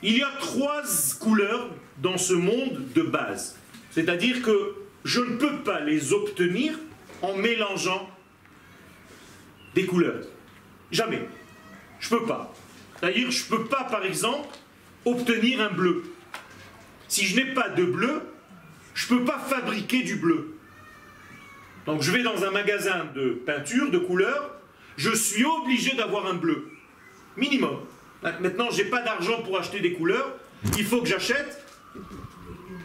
Il y a 3 couleurs dans ce monde de base. C'est-à-dire que je ne peux pas les obtenir en mélangeant des couleurs. Jamais. Je ne peux pas. C'est-à-dire je ne peux pas, par exemple, obtenir un bleu. Si je n'ai pas de bleu, je ne peux pas fabriquer du bleu. Donc je vais dans un magasin de peinture, de couleurs, je suis obligé d'avoir un bleu. Minimum. Maintenant, je n'ai pas d'argent pour acheter des couleurs, il faut que j'achète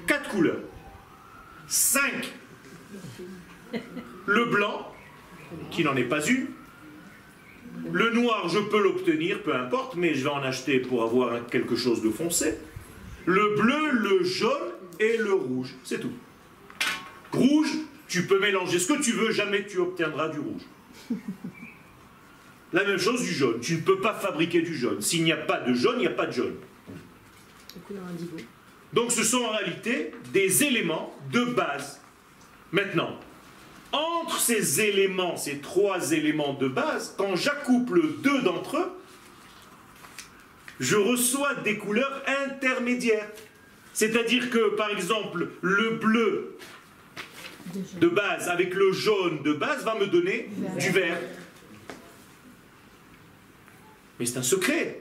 4 couleurs. 5. Le blanc, qui n'en est pas une. Le noir, je peux l'obtenir, peu importe, mais je vais en acheter pour avoir quelque chose de foncé. Le bleu, le jaune et le rouge, c'est tout. Rouge, tu peux mélanger ce que tu veux, jamais tu obtiendras du rouge. La même chose du jaune, tu ne peux pas fabriquer du jaune. S'il n'y a pas de jaune, il n'y a pas de jaune. Donc ce sont en réalité des éléments de base. Maintenant, entre ces éléments, ces 3 éléments de base, quand j'accouple 2 d'entre eux, je reçois des couleurs intermédiaires. C'est-à-dire que, par exemple, le bleu de base avec le jaune de base va me donner du vert. Mais c'est un secret.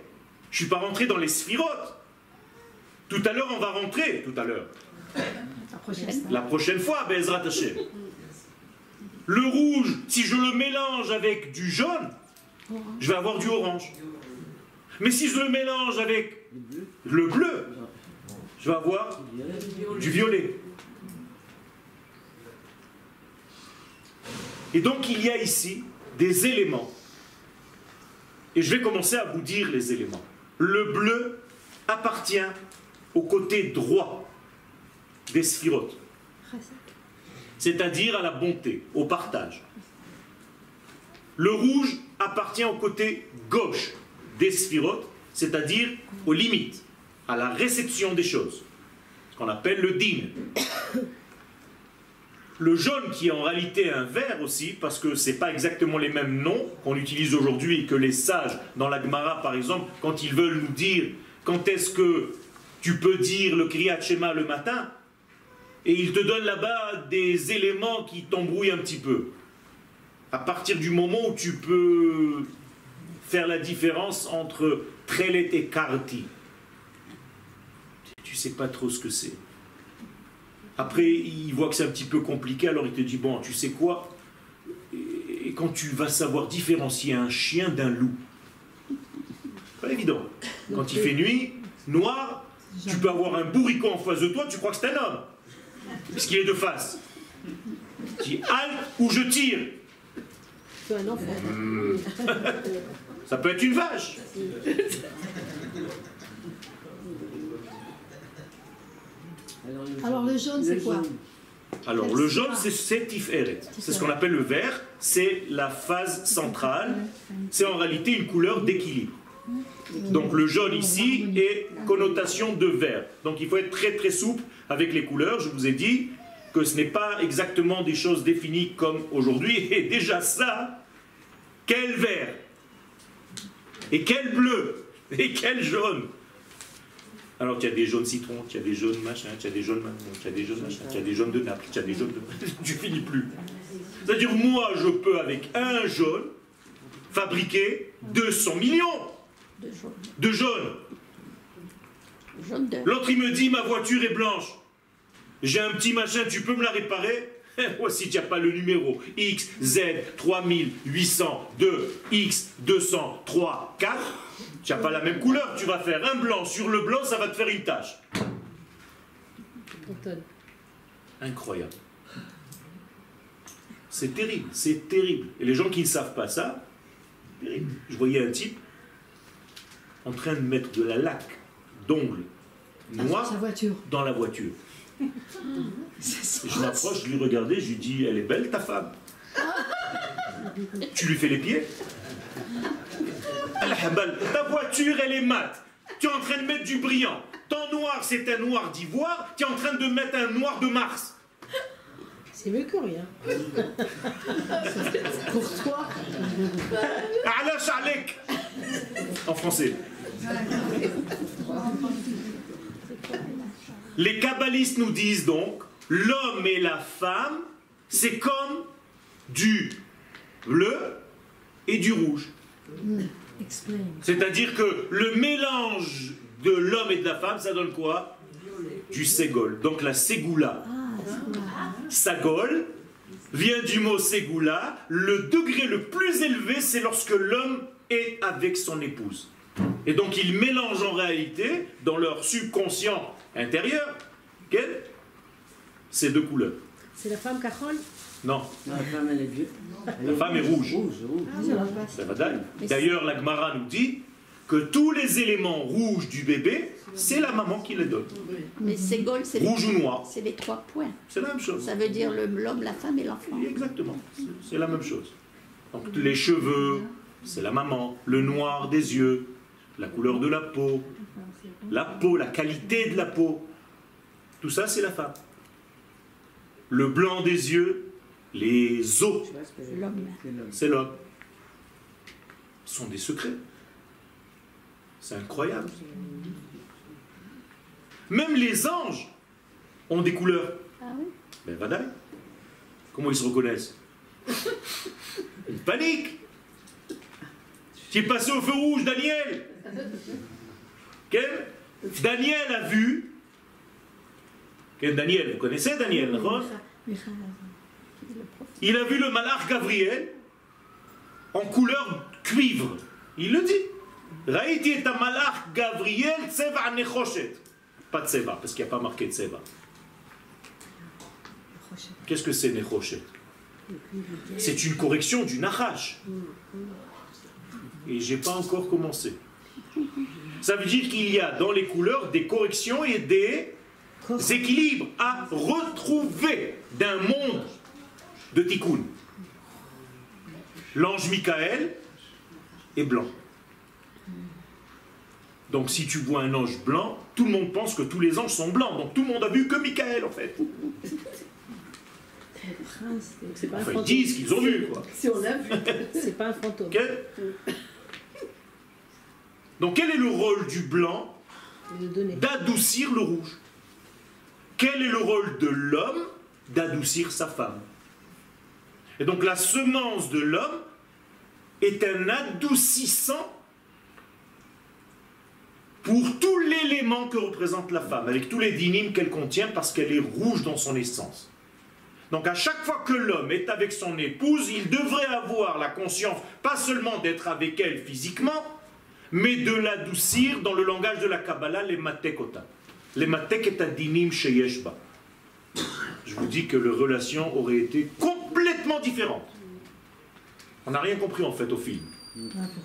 Je ne suis pas rentré dans les sphirotes. Tout à l'heure, on va rentrer. Tout à l'heure. La prochaine fois, Be'ezrat Hashem. Le rouge, si je le mélange avec du jaune, je vais avoir du orange. Mais si je le mélange avec le bleu, je vais avoir du violet. Et donc il y a ici des éléments. Et je vais commencer à vous dire les éléments. Le bleu appartient au côté droit des sphirotes. C'est-à-dire à la bonté, au partage. Le rouge appartient au côté gauche des sphirotes, c'est-à-dire aux limites, à la réception des choses, ce qu'on appelle le din. Le jaune qui est en réalité un vert aussi, parce que ce n'est pas exactement les mêmes noms qu'on utilise aujourd'hui que les sages dans la Gemara par exemple, quand ils veulent nous dire quand est-ce que tu peux dire le Kriyat Shema le matin, et ils te donnent là-bas des éléments qui t'embrouillent un petit peu. À partir du moment où tu peux faire la différence entre Trelet et Karti. Tu ne sais pas trop ce que c'est. Après, il voit que c'est un petit peu compliqué, alors il te dit, bon, tu sais quoi? Et quand tu vas savoir différencier un chien d'un loup, pas évident. Quand il fait nuit, noir, tu peux avoir un bourricot en face de toi, tu crois que c'est un homme. Parce qu'il est de face. Tu dis, halte ou je tire. Ça peut être une vache. Alors le jaune, c'est quoi? Alors le jaune, c'est Tiferet. C'est ce qu'on appelle le vert. C'est la phase centrale. C'est en réalité une couleur d'équilibre. Donc le jaune ici est connotation de vert. Donc il faut être très très souple avec les couleurs. Je vous ai dit que ce n'est pas exactement des choses définies comme aujourd'hui. Et déjà ça, quel vert? Et quel bleu? Et quel jaune? Alors tu as des jaunes citrons, tu as des jaunes machin, tu as des jaunes mango, tu as des jaunes machin, tu as des jaunes de Naples, tu as des jaunes de... tu finis plus. C'est-à-dire moi je peux avec un jaune fabriquer 200 millions de jaunes. L'autre il me dit ma voiture est blanche. J'ai un petit machin, tu peux me la réparer? Si tu n'as pas le numéro X, Z, 3802, X, 203, 4, tu n'as pas la même couleur. Tu vas faire un blanc sur le blanc, ça va te faire une tache. Incroyable. C'est terrible, c'est terrible. Et les gens qui ne savent pas ça, terrible. Je voyais un type en train de mettre de la laque d'ongles noirs dans la voiture. Je m'approche, je lui regardais, je lui dis, elle est belle ta femme. Tu lui fais les pieds. Ta voiture elle est mate. Tu es en train de mettre du brillant. Ton noir c'est un noir d'ivoire. Tu es en train de mettre un noir de Mars. C'est mieux que rien. Pour toi. En français. Les kabbalistes nous disent donc, l'homme et la femme, c'est comme du bleu et du rouge. C'est-à-dire que le mélange de l'homme et de la femme, ça donne quoi? Du ségol. Donc la ségoula. Sagol vient du mot ségoula. Le degré le plus élevé, c'est lorsque l'homme est avec son épouse. Et donc ils mélangent en réalité, dans leur subconscient intérieur, ces deux couleurs. C'est la femme Kachol? Non. La femme, elle est vieux. La femme est rouge. Ah, D'ailleurs, la Gemara nous dit que tous les éléments rouges du bébé, c'est la maman qui les donne. Mais Ségol, c'est Rouge ou noir. C'est les 3 points. C'est la même chose. Ça veut dire l'homme, la femme et l'enfant. Exactement. C'est la même chose. Donc les cheveux, c'est la maman. Le noir des yeux, la couleur de la peau, la qualité de la peau. Tout ça, c'est la femme. Le blanc des yeux, les os, L'homme. c'est l'homme. Ce sont des secrets. C'est incroyable. Même les anges ont des couleurs. Ah oui? Ben vadaï. Comment ils se reconnaissent? Ils paniquent. Qui est passé au feu rouge, Daniel. Daniel a vu. Daniel, vous connaissez Daniel, d'accord? Il a vu le malach Gabriel en couleur cuivre. Il le dit. Raïti est un malach Gabriel tseva nechoshet. Pas tseva, parce qu'il n'y a pas marqué tseva. Qu'est-ce que c'est nechoshet? C'est une correction du nachash. Et j'ai pas encore commencé. Ça veut dire qu'il y a dans les couleurs des corrections et des équilibres à retrouver d'un monde de tikkun. L'ange Michael est blanc. Donc si tu vois un ange blanc, tout le monde pense que tous les anges sont blancs. Donc tout le monde a vu que Michael en fait. Enfin, ils disent qu'ils ont vu quoi. Si on l'a vu, c'est pas un fantôme. Okay. Donc quel est le rôle du blanc? D'adoucir le rouge. Quel est le rôle de l'homme? D'adoucir sa femme. Et donc la semence de l'homme est un adoucissant pour tout l'élément que représente la femme, avec tous les dynimes qu'elle contient, parce qu'elle est rouge dans son essence. Donc à chaque fois que l'homme est avec son épouse, il devrait avoir la conscience, pas seulement d'être avec elle physiquement, mais de l'adoucir dans le langage de la Kabbalah, les matekota. Les matek est un dinim sheyeshba. Je vous dis que les relations auraient été complètement différentes. On n'a rien compris en fait au film.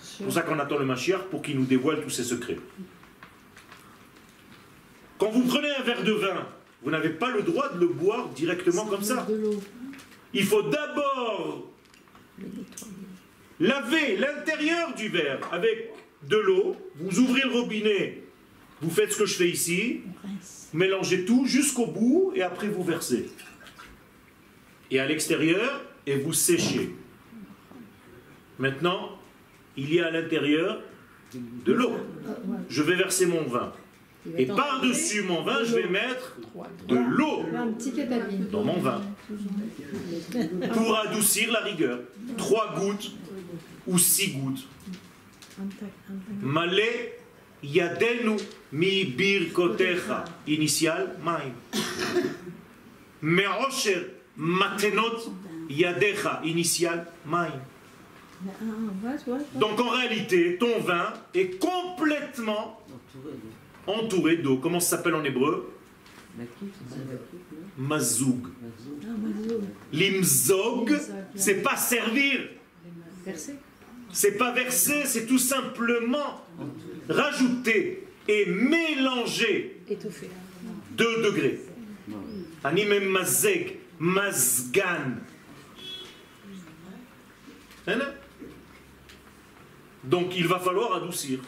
C'est pour ça qu'on attend le Mashiach pour qu'il nous dévoile tous ses secrets. Quand vous prenez un verre de vin, vous n'avez pas le droit de le boire directement comme ça. Il faut d'abord laver l'intérieur du verre avec de l'eau. Vous ouvrez le robinet, vous faites ce que je fais ici, mélangez tout jusqu'au bout et après vous versez. Et à l'extérieur, et vous séchez. Maintenant, il y a à l'intérieur de l'eau. Je vais verser mon vin. Et par-dessus mon vin, je vais mettre de l'eau dans mon vin. Pour adoucir la rigueur. 3 gouttes ou 6 gouttes. Malé yadenu mi birkotecha. Initial, maim. Me'osher matenot yadecha. Initial, maim. Donc en réalité, ton vin est complètement entouré d'eau. Comment ça s'appelle en hébreu? Mazoug. L'imzog, c'est pas servir. C'est pas verser, c'est tout simplement rajouter et mélanger 2 degrés. Anime mazeg, mazgan. Donc il va falloir adoucir.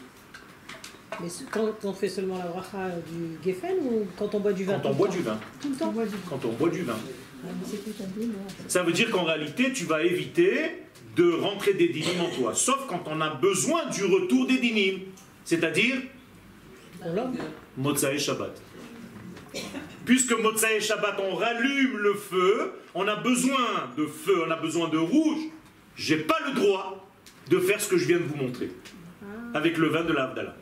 Mais quand on fait seulement la bracha du Geffen ou quand on boit du vin? Quand on boit du vin. Tout le temps. Quand on boit du vin. Ça veut dire qu'en réalité, tu vas éviter de rentrer des dynimes en toi. Sauf quand on a besoin du retour des dynimes. C'est-à-dire Pour l'homme. Motzaï Shabbat. Puisque Motzaï Shabbat, on rallume le feu, on a besoin de feu, on a besoin de rouge. J'ai pas le droit de faire ce que je viens de vous montrer avec le vin de la Havdalah.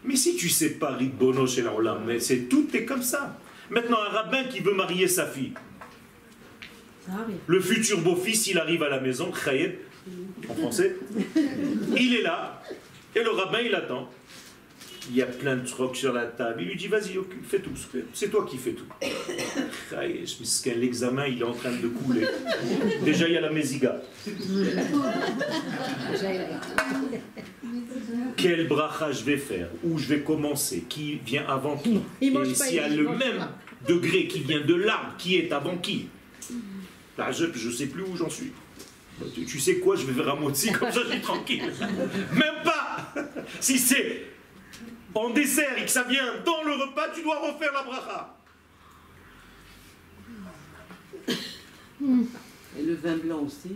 Mais si tu sais pas Ritbono chez la Olam, mais c'est tout est comme ça. Maintenant, un rabbin qui veut marier sa fille, le futur beau-fils, il arrive à la maison, Khayeb, en français, il est là, et le rabbin, il attend. Il y a plein de trucs sur la table. Il lui dit, vas-y, fais tout. C'est toi qui fais tout. L'examen, il est en train de couler. Déjà, il y a la méziga. Quel bracha je vais faire? Où je vais commencer? Qui vient avant qui? Et s'il y a le même degré qui vient de l'arbre, qui est avant qui? Là, je ne sais plus où j'en suis. Tu sais quoi? Je vais faire un motzi, comme ça je suis tranquille. Même pas. Si c'est en dessert et que ça vient dans le repas, tu dois refaire la bracha. Et le vin blanc aussi.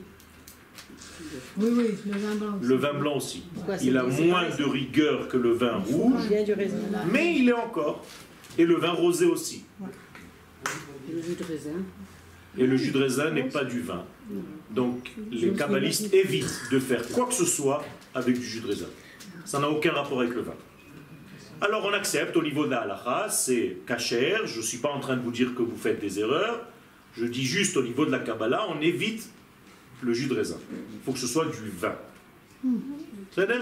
Oui, le vin blanc aussi. Le vin blanc aussi. Pourquoi Il a moins de rigueur que le vin rouge, Il y a du raisin. mais il est encore. Et le vin rosé aussi. Et le jus de raisin. Et le jus de raisin n'est pas du vin. Donc les kabbalistes évitent de faire quoi que ce soit avec du jus de raisin. Ça n'a aucun rapport avec le vin. Alors on accepte au niveau de la halakha, c'est kasher, je ne suis pas en train de vous dire que vous faites des erreurs, je dis juste au niveau de la Kabbalah, on évite le jus de raisin. Il faut que ce soit du vin. C'est vrai?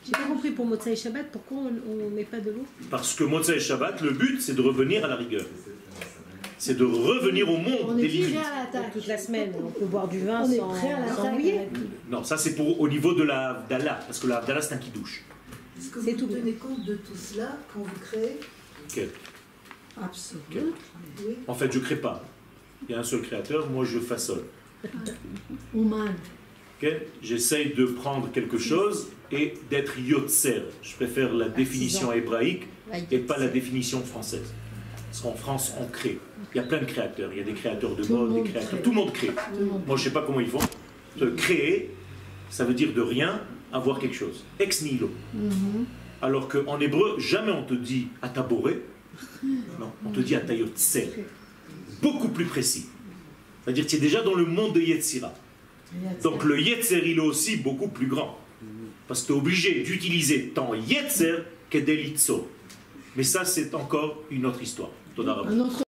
J'ai pas compris pour Motzai Shabbat, pourquoi on ne met pas de l'eau? Parce que Motzai Shabbat, le but c'est de revenir à la rigueur. C'est de revenir au monde On des est limites. prêt à l'attaque. Toute la semaine, on peut boire du vin On est sans, prêt à sans l'attaque. mouiller. Non, ça c'est pour au niveau de la Havdalah, parce que la Havdalah c'est un kidouche. Est-ce que C'est vous tout. tenez compte de tout cela quand vous créez? Ok. Absolument. Oui. En fait, je ne crée pas. Il y a un seul créateur, moi je façonne. Ouman. Ok. J'essaye de prendre quelque chose et d'être yotzer. Je préfère la définition hébraïque et pas la définition française. Parce qu'en France, on crée. Il y a plein de créateurs. Il y a des créateurs de mode, des créateurs. Tout le monde crée. Moi, je ne sais pas comment ils font. Créer, ça veut dire de rien avoir quelque chose. Ex nihilo. Alors qu'en hébreu, jamais on te dit ataboré. Non, on te dit atayotzer. Beaucoup plus précis. C'est-à-dire que tu es déjà dans le monde de Yetzira. Donc le Yetzer, il est aussi beaucoup plus grand. Parce que tu es obligé d'utiliser ton Yetzer qu'Edelitzo. Mais ça, c'est encore une autre histoire. Un autre